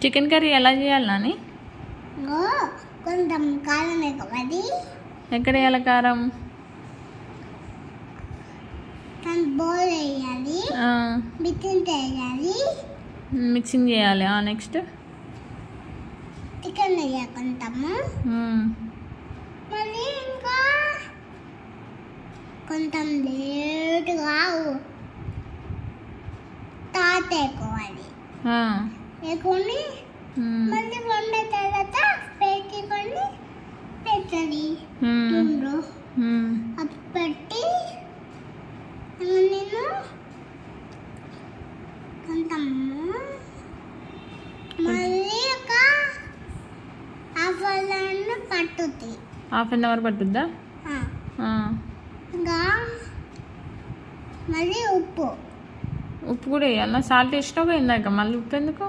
Chicken curry ఎలా చేయాలి నాని? కొంచెం కారం ఎక్కువది. ఎక్కడ వేయాలి కారం? బౌల్ వేయాలి, మిక్సింగ్ చేయాలి. మిక్సింగ్ చేయాలి. నెక్స్ట్ చికెన్ వేయాలి కొంచెము. మళ్ళీ ఇంకా కొంచెం లేటుగా తాత వేసుకోవాలి. వేసుకొని మళ్ళీ వండే తర్వాత పెట్టుకొని పెట్టాలి. పెట్టి నేను కొంచెము మళ్ళీ ఒక హాఫ్ పట్టుద్ది. హాఫ్ అన్ అవర్ పట్టుద్దా? ఇంకా మళ్ళీ ఉప్పు కూడా వేయాలా? సాల్ట్ వేసినాక ఇందాక మళ్ళీ ఉప్పు ఎందుకు?